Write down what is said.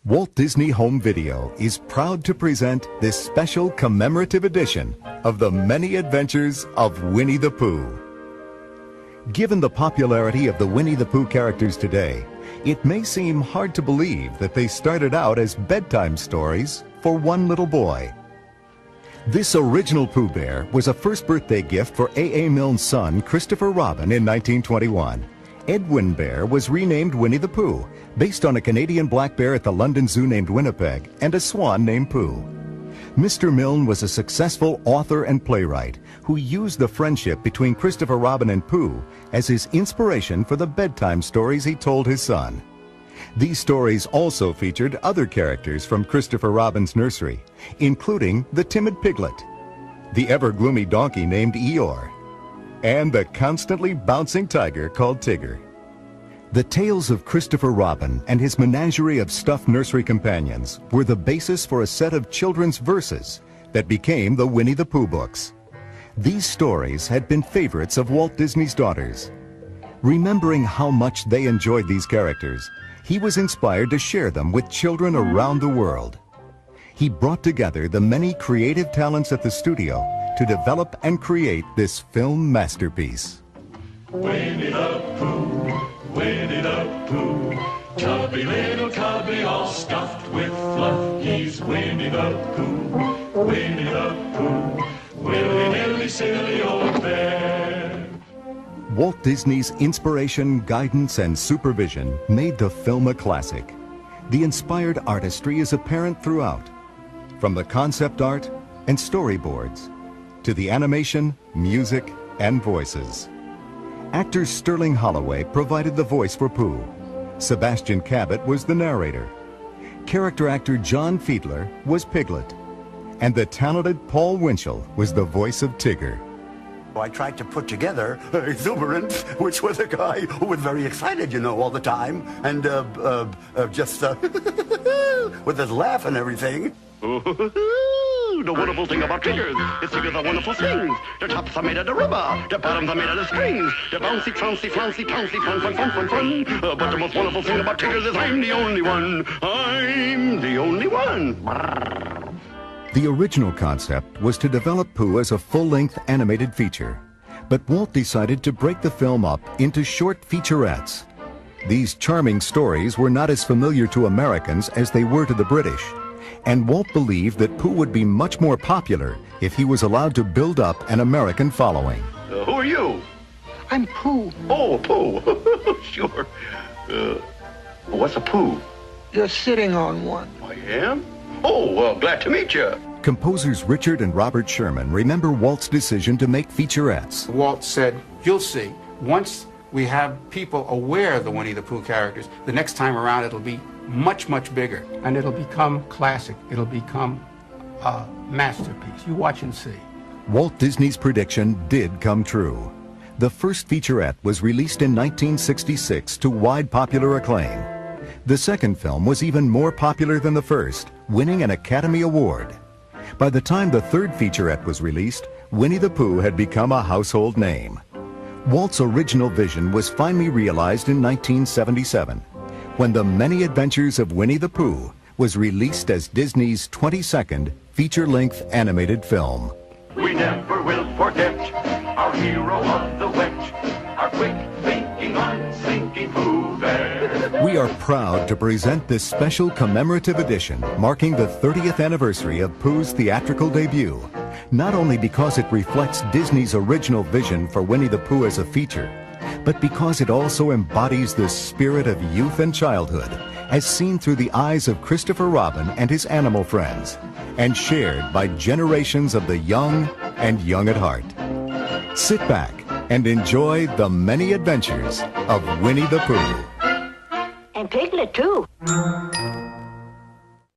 Walt Disney Home Video is proud to present this special commemorative edition of the many adventures of Winnie the Pooh. Given the popularity of the Winnie the Pooh characters today, it may seem hard to believe that they started out as bedtime stories for one little boy. This original Pooh Bear was a first birthday gift for A.A. Milne's son, Christopher Robin, in 1921. Edwin Bear was renamed Winnie the Pooh, based on a Canadian black bear at the London Zoo named Winnipeg and a swan named Pooh. Mr. Milne was a successful author and playwright who used the friendship between Christopher Robin and Pooh as his inspiration for the bedtime stories he told his son. These stories also featured other characters from Christopher Robin's nursery, including the timid piglet, the ever-gloomy donkey named Eeyore, and the constantly bouncing tiger called Tigger. The tales of Christopher Robin and his menagerie of stuffed nursery companions were the basis for a set of children's verses that became the Winnie the Pooh books. These stories had been favorites of Walt Disney's daughters. Remembering how much they enjoyed these characters, he was inspired to share them with children around the world. He brought together the many creative talents at the studio to develop and create this film masterpiece. Winnie the Pooh, Winnie the Pooh, chubby little cubby all stuffed with fluff. He's Winnie the Pooh, Winnie the Pooh, willy-nilly silly old bear. Walt Disney's inspiration, guidance, and supervision made the film a classic. The inspired artistry is apparent throughout, from the concept art and storyboards to the animation, music, and voices. Actor Sterling Holloway provided the voice for Pooh. Sebastian Cabot was the narrator. Character actor John Fiedler was Piglet. And the talented Paul Winchell was the voice of Tigger. I tried to put together Exuberant, which was a guy who was very excited, you know, all the time, and just with his laugh and everything. The wonderful thing about Tigger is Tigger's a wonderful things. The tops are made out of rubber, the bottoms are made out of strings. The bouncy, flouncy, flouncy, touncy, fun, fun, fun, fun, fun. But the most wonderful thing about Tigger is I'm the only one. I'm the only one. The original concept was to develop Pooh as a full-length animated feature, but Walt decided to break the film up into short featurettes. These charming stories were not as familiar to Americans as they were to the British, and Walt believed that Pooh would be much more popular if he was allowed to build up an American following. Who are you? I'm Pooh. Oh, Pooh. Sure. What's a Pooh? You're sitting on one. I am? Oh, well, glad to meet you. Composers Richard and Robert Sherman remember Walt's decision to make featurettes. Walt said, you'll see, once we have people aware of the Winnie the Pooh characters, the next time around it'll be much, much bigger. And it'll become classic. It'll become a masterpiece. You watch and see. Walt Disney's prediction did come true. The first featurette was released in 1966 to wide popular acclaim. The second film was even more popular than the first, winning an Academy Award. By the time the third featurette was released, Winnie the Pooh had become a household name. Walt's original vision was finally realized in 1977, when The Many Adventures of Winnie the Pooh was released as Disney's 22nd feature-length animated film. We never will forget our hero of the wet, our quick-thinking, unthinking Pooh Bear. We are proud to present this special commemorative edition marking the 30th anniversary of Pooh's theatrical debut, not only because it reflects Disney's original vision for Winnie the Pooh as a feature, but because it also embodies the spirit of youth and childhood as seen through the eyes of Christopher Robin and his animal friends, and shared by generations of the young and young at heart. Sit back and enjoy the many adventures of Winnie the Pooh. And Piglet, too.